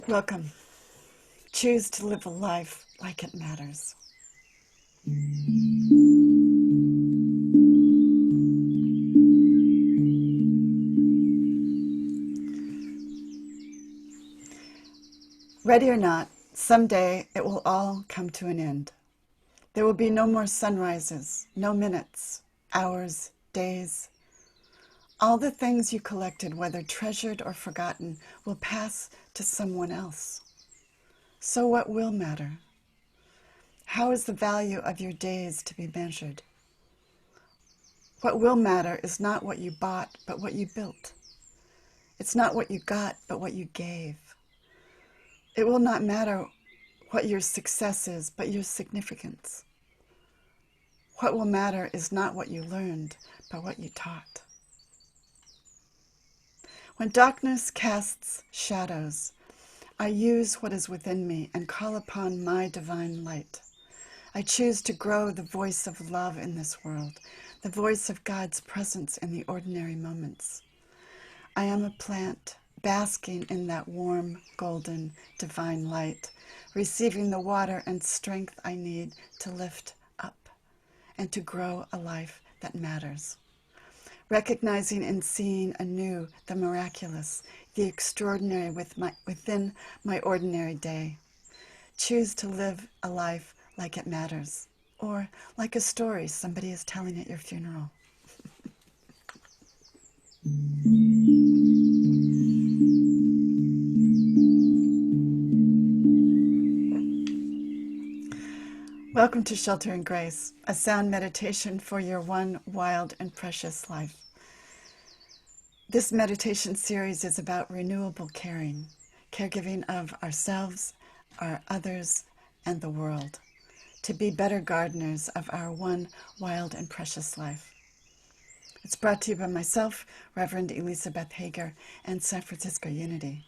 Welcome. Choose to live a life like it matters. Ready or not, someday it will all come to an end. There will be no more sunrises, no minutes, hours, days. All the things you collected, whether treasured or forgotten, will pass to someone else. So what will matter? How is the value of your days to be measured? What will matter is not what you bought, but what you built. It's not what you got, but what you gave. It will not matter what your success is, but your significance. What will matter is not what you learned, but what you taught. When darkness casts shadows, I use what is within me and call upon my divine light. I choose to grow the voice of love in this world, the voice of God's presence in the ordinary moments. I am a plant basking in that warm, golden, divine light, receiving the water and strength I need to lift up and to grow a life that matters. Recognizing and seeing anew the miraculous, the extraordinary within my ordinary day. Choose to live a life like it matters, or like a story somebody is telling at your funeral. Welcome to Shelter and Grace, a sound meditation for your one wild and precious life. This meditation series is about renewable caring, caregiving of ourselves, our others, and the world, to be better gardeners of our one wild and precious life. It's brought to you by myself, Reverend Elizabeth Hager, and San Francisco Unity.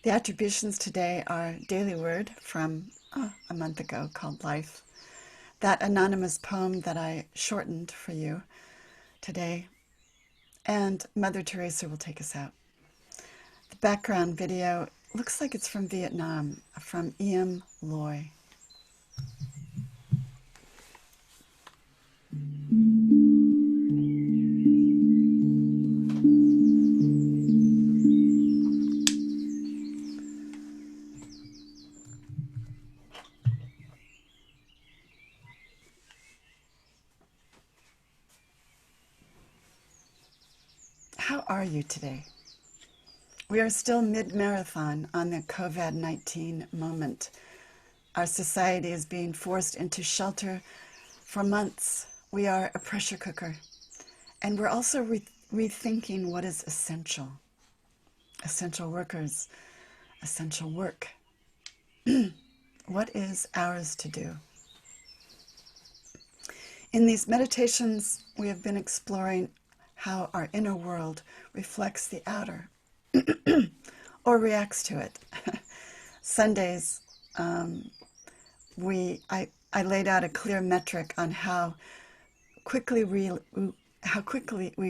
The attributions today are Daily Word from a month ago called Life, that anonymous poem that I shortened for you today, and Mother Teresa will take us out. The background video looks like it's from Vietnam, from E.M. Loy. How are you today? We are still mid-marathon on the COVID-19 moment. Our society is being forced into shelter for months. We are a pressure cooker. And we're also rethinking what is essential. Essential workers, essential work. What is ours to do? In these meditations, we have been exploring how our inner world reflects the outer or reacts to it. Sundays, I laid out a clear metric on how quickly we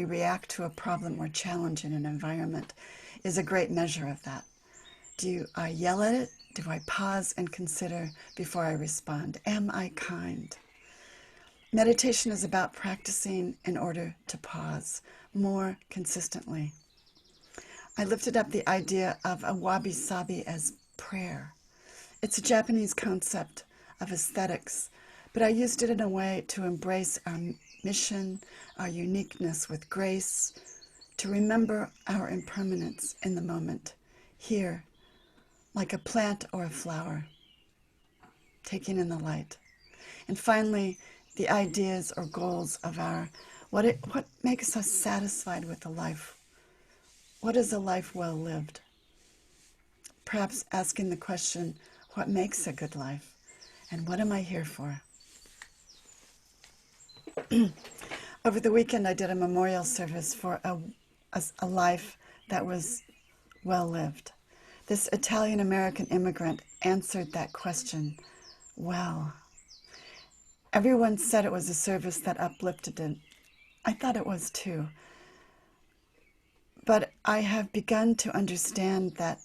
react to a problem or challenge in an environment is a great measure of that. Do I yell at it? Do I pause and consider before I respond? Am I kind? Meditation is about practicing in order to pause more consistently. I lifted up the idea of a wabi-sabi as prayer. It's a Japanese concept of aesthetics, but I used it in a way to embrace our mission, our uniqueness with grace, to remember our impermanence in the moment, here, like a plant or a flower, taking in the light. And finally, the ideas or goals of what makes us satisfied with a life. What is a life well lived? Perhaps asking the question, what makes a good life? And what am I here for? Over the weekend, I did a memorial service for a life that was well lived. This Italian-American immigrant answered that question well. Everyone said it was a service that uplifted it. I thought it was too. But I have begun to understand that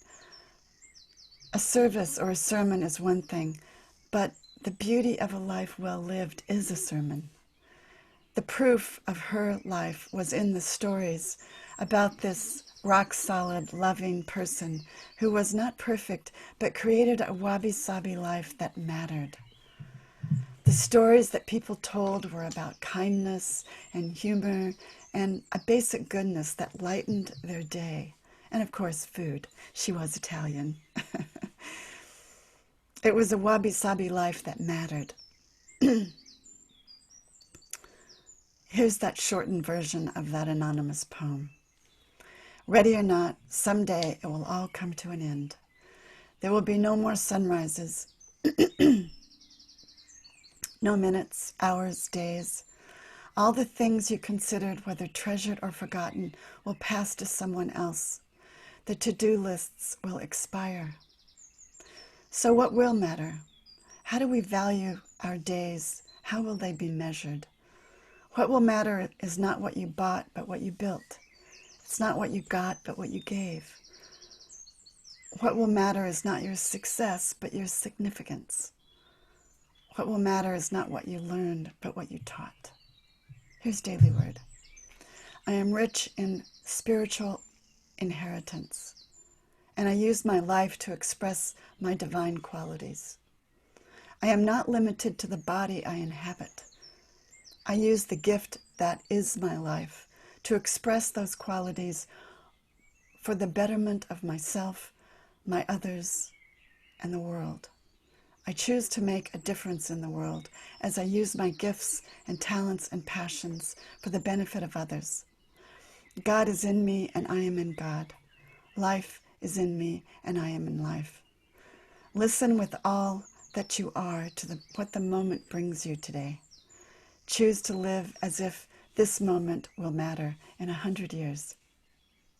A service or a sermon is one thing, but the beauty of a life well lived is a sermon. The proof of her life was in the stories about this rock-solid, loving person who was not perfect, but created a wabi-sabi life that mattered. The stories that people told were about kindness and humor and a basic goodness that lightened their day. And of course, food. She was Italian. It was a wabi-sabi life that mattered. Here's that shortened version of that anonymous poem. Ready or not, someday it will all come to an end. There will be no more sunrises, no minutes, hours, days. All the things you considered, whether treasured or forgotten, will pass to someone else. The to-do lists will expire. So what will matter? How do we value our days? How will they be measured? What will matter is not what you bought, but what you built. It's not what you got, but what you gave. What will matter is not your success, but your significance. What will matter is not what you learned, but what you taught. Here's Daily Word. I am rich in spiritual inheritance, and I use my life to express my divine qualities. I am not limited to the body I inhabit. I use the gift that is my life to express those qualities for the betterment of myself, my others, and the world. I choose to make a difference in the world as I use my gifts and talents and passions for the benefit of others. God is in me and I am in God. Life is in me and I am in life. Listen with all that you are to what the moment brings you today. Choose to live as if this moment will matter in 100 years.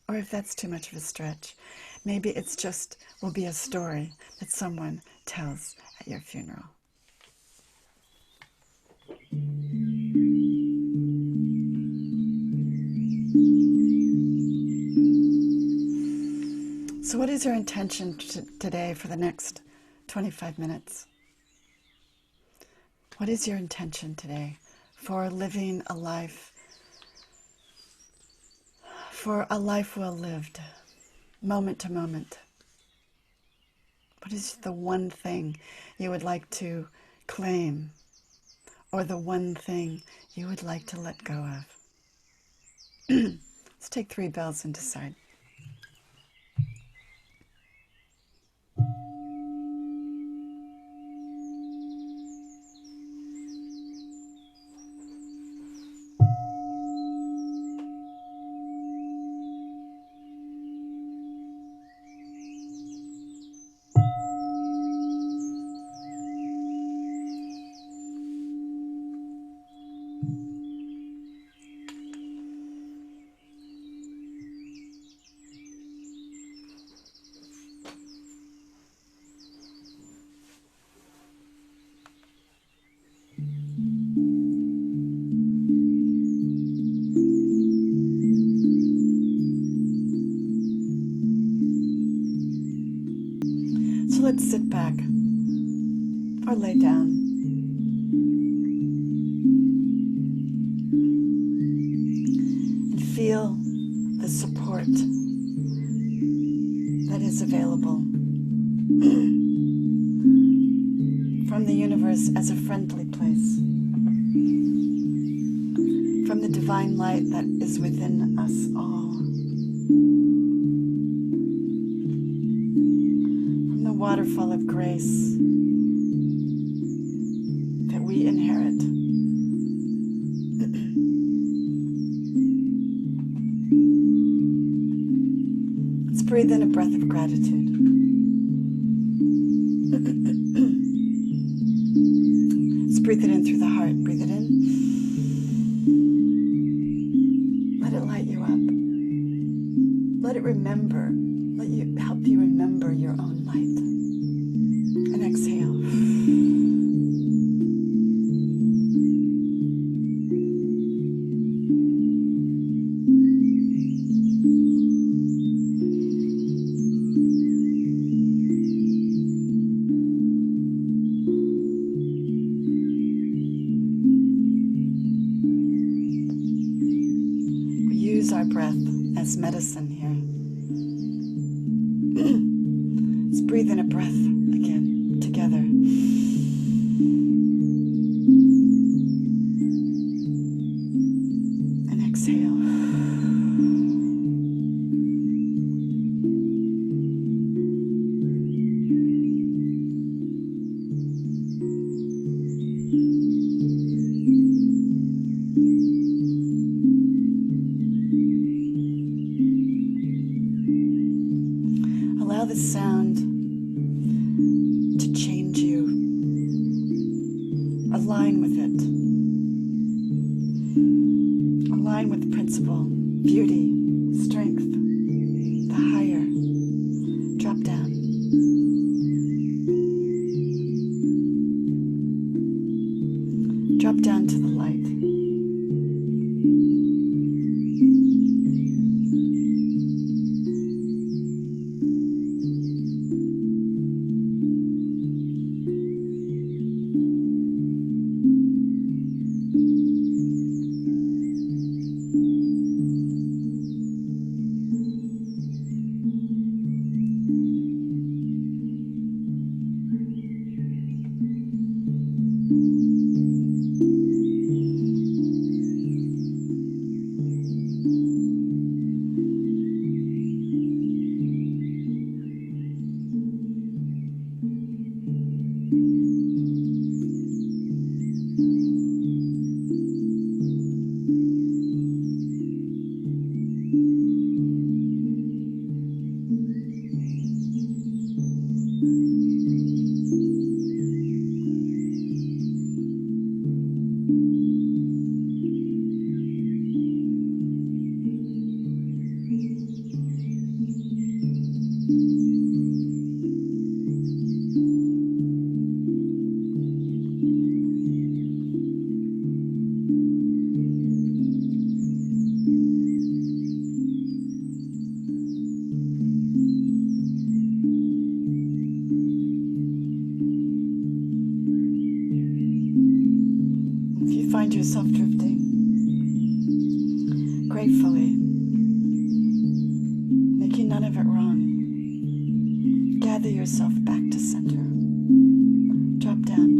Or if that's too much of a stretch, maybe it's just will be a story that someone tells at your funeral. So what is your intention today for the next 25 minutes? What is your intention today for living a life, for a life well lived, moment to moment? What is the one thing you would like to claim, or the one thing you would like to let go of? Let's take 3 bells and decide. So let's sit back or lay down. And feel the support that is available from the universe as a friendly place, from the divine light that is within us all. Waterfall of grace that we inherit. Let's breathe in a breath of gratitude. Let's breathe it in through the heart. Breathe it in. Let it light you up. Let it remember. Help you remember your own light. And exhale. this medicine here. Let's breathe in a breath again, together. And exhale. Allow the sound to change you. Align with it. Align with principle, beauty, strength, the higher. Drop down. Drop down to the light. Find yourself drifting gratefully, making none of it wrong. Gather yourself back to center. Drop down.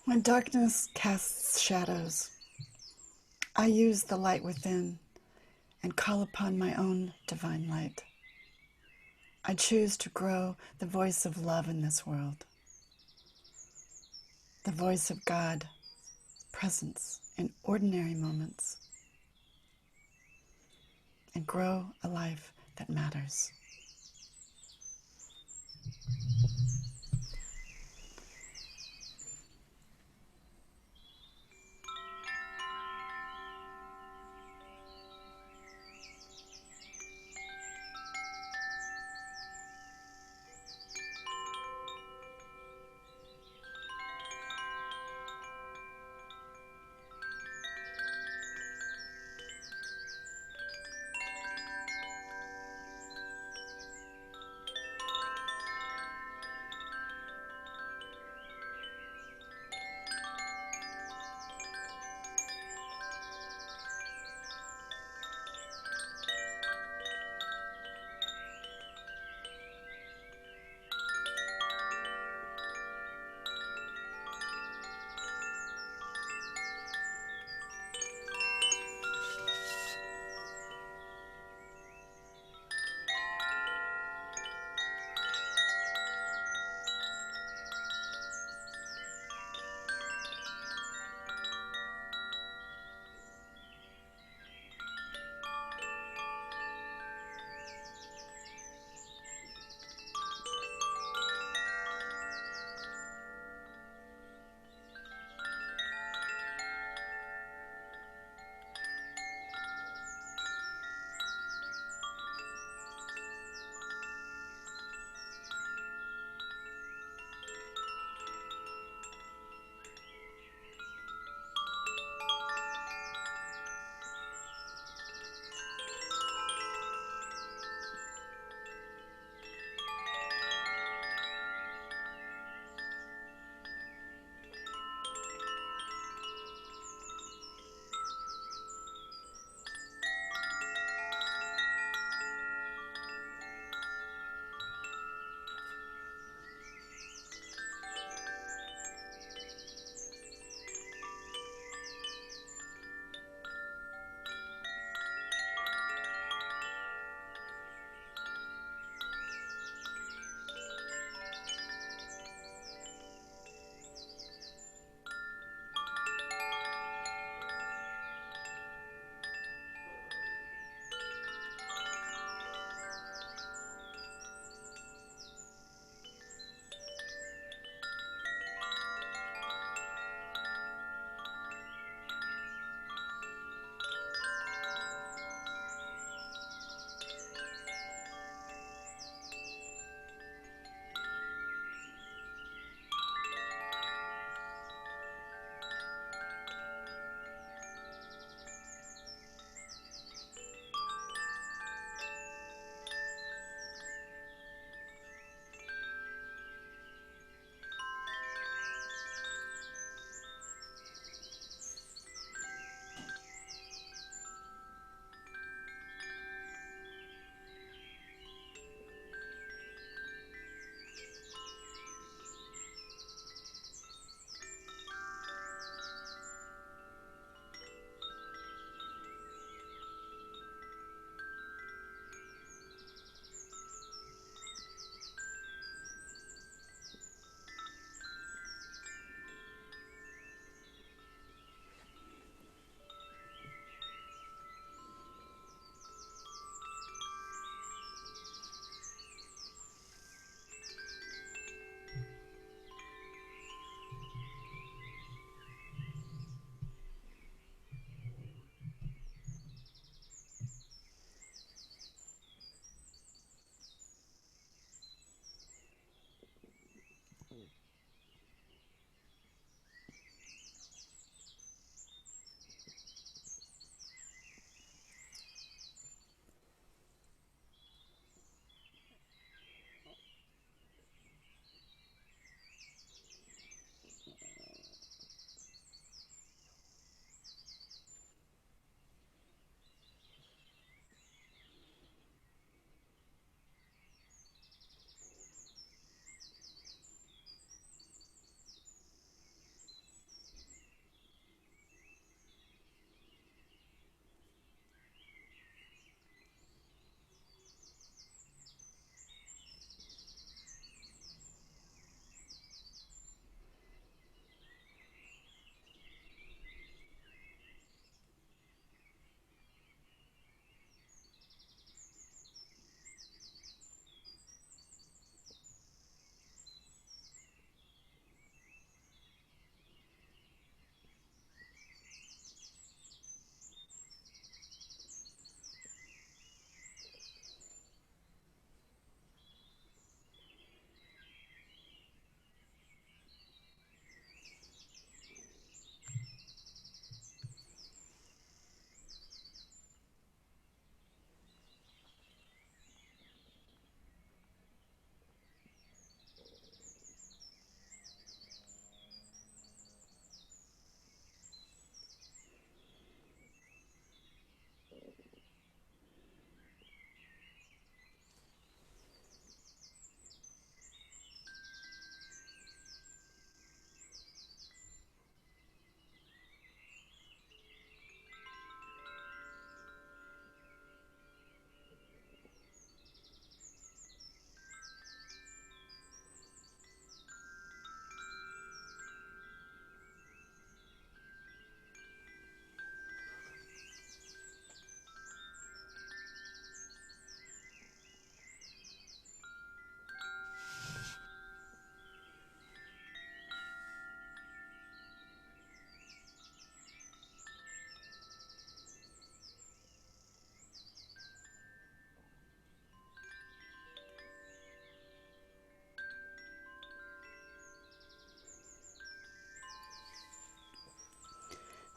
When darkness casts shadows, I use the light within and call upon my own divine light. I choose to grow the voice of love in this world, the voice of God's presence in ordinary moments, and grow a life that matters.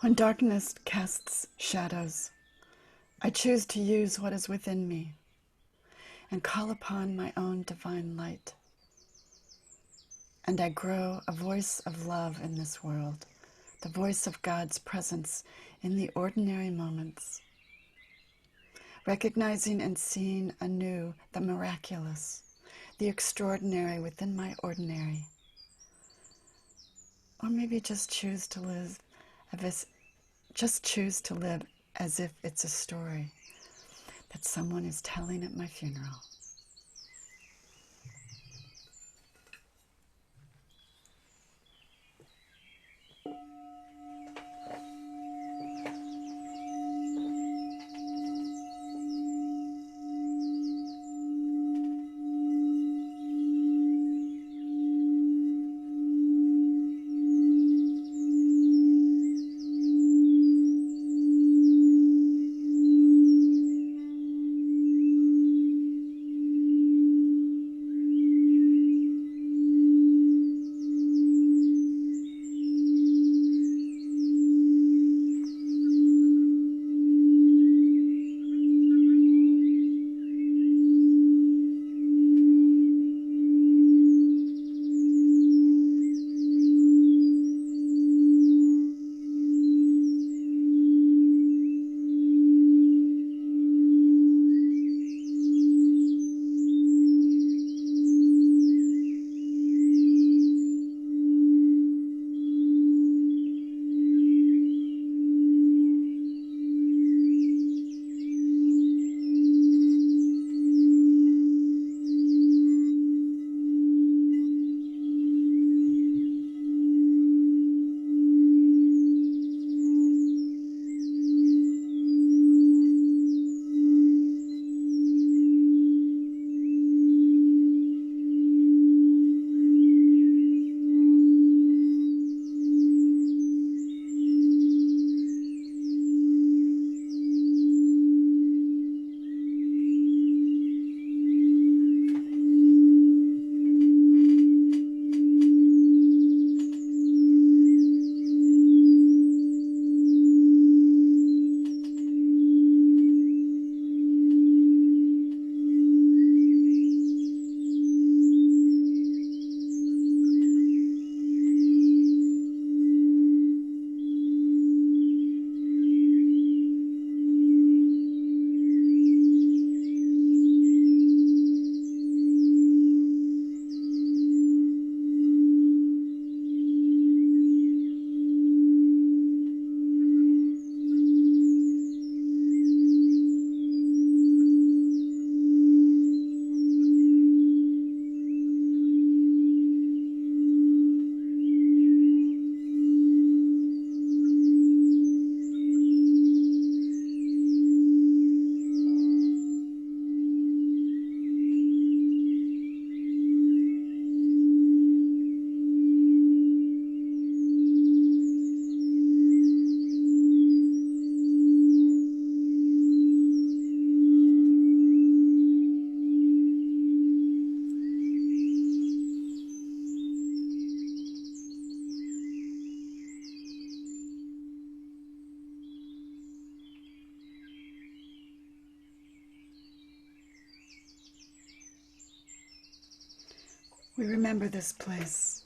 When darkness casts shadows, I choose to use what is within me and call upon my own divine light. And I grow a voice of love in this world, the voice of God's presence in the ordinary moments, recognizing and seeing anew the miraculous, the extraordinary within my ordinary. Or maybe just choose to live as if it's a story that someone is telling at my funeral. We remember this place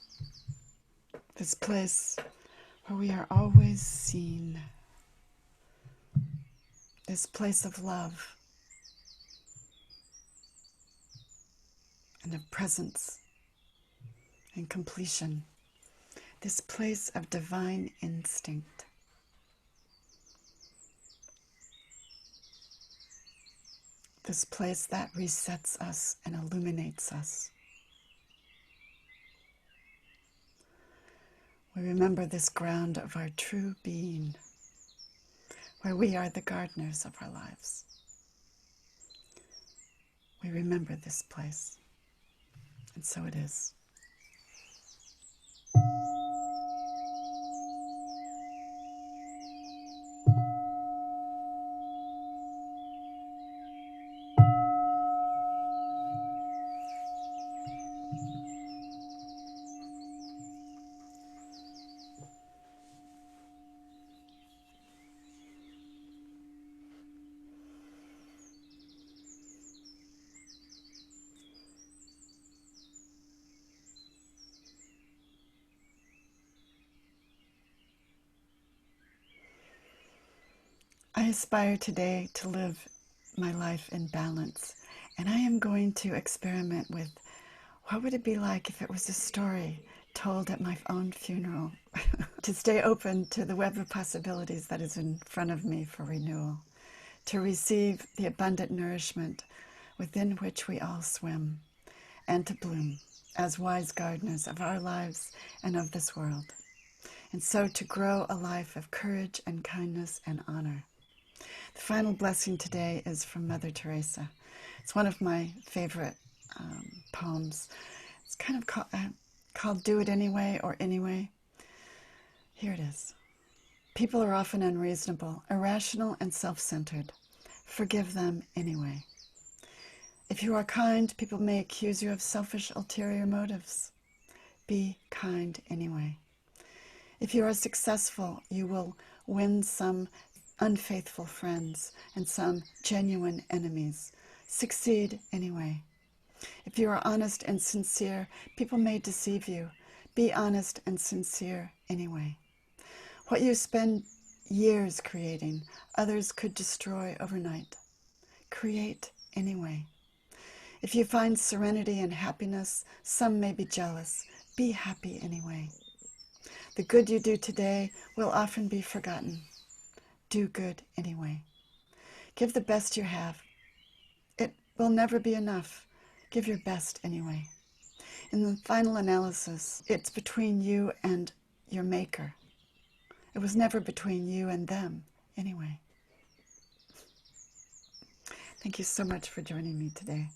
where we are always seen, this place of love and of presence and completion, this place of divine instinct. This place that resets us and illuminates us. We remember this ground of our true being, where we are the gardeners of our lives. We remember this place, and so it is. I aspire today to live my life in balance, and I am going to experiment with what would it be like if it was a story told at my own funeral, to stay open to the web of possibilities that is in front of me for renewal, to receive the abundant nourishment within which we all swim, and to bloom as wise gardeners of our lives and of this world. And so to grow a life of courage and kindness and honor. The final blessing today is from Mother Teresa. It's one of my favorite poems. It's kind of called Do It Anyway or Anyway. Here it is. People are often unreasonable, irrational, and self-centered. Forgive them anyway. If you are kind, people may accuse you of selfish, ulterior motives. Be kind anyway. If you are successful, you will win some unfaithful friends and some genuine enemies. Succeed anyway. If you are honest and sincere, people may deceive you. Be honest and sincere anyway. What you spend years creating, others could destroy overnight. Create anyway. If you find serenity and happiness, some may be jealous. Be happy anyway. The good you do today will often be forgotten. Do good anyway. Give the best you have. It will never be enough. Give your best anyway. In the final analysis, it's between you and your maker. It was never between you and them anyway. Thank you so much for joining me today.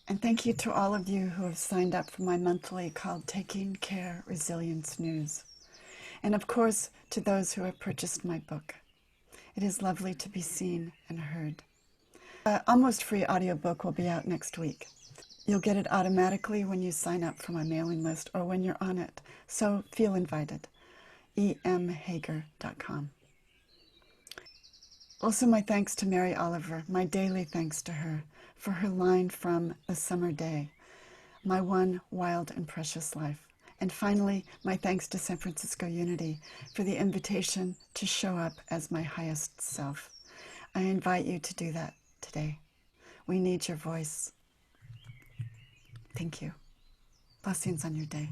And thank you to all of you who have signed up for my monthly called Taking Care Resilience News. And of course, to those who have purchased my book. It is lovely to be seen and heard. Almost free audiobook will be out next week. You'll get it automatically when you sign up for my mailing list or when you're on it. So feel invited. emhager.com. Also, my thanks to Mary Oliver, my daily thanks to her for her line from The Summer Day, my one wild and precious life. And finally, my thanks to San Francisco Unity for the invitation to show up as my highest self. I invite you to do that today. We need your voice. Thank you. Blessings on your day.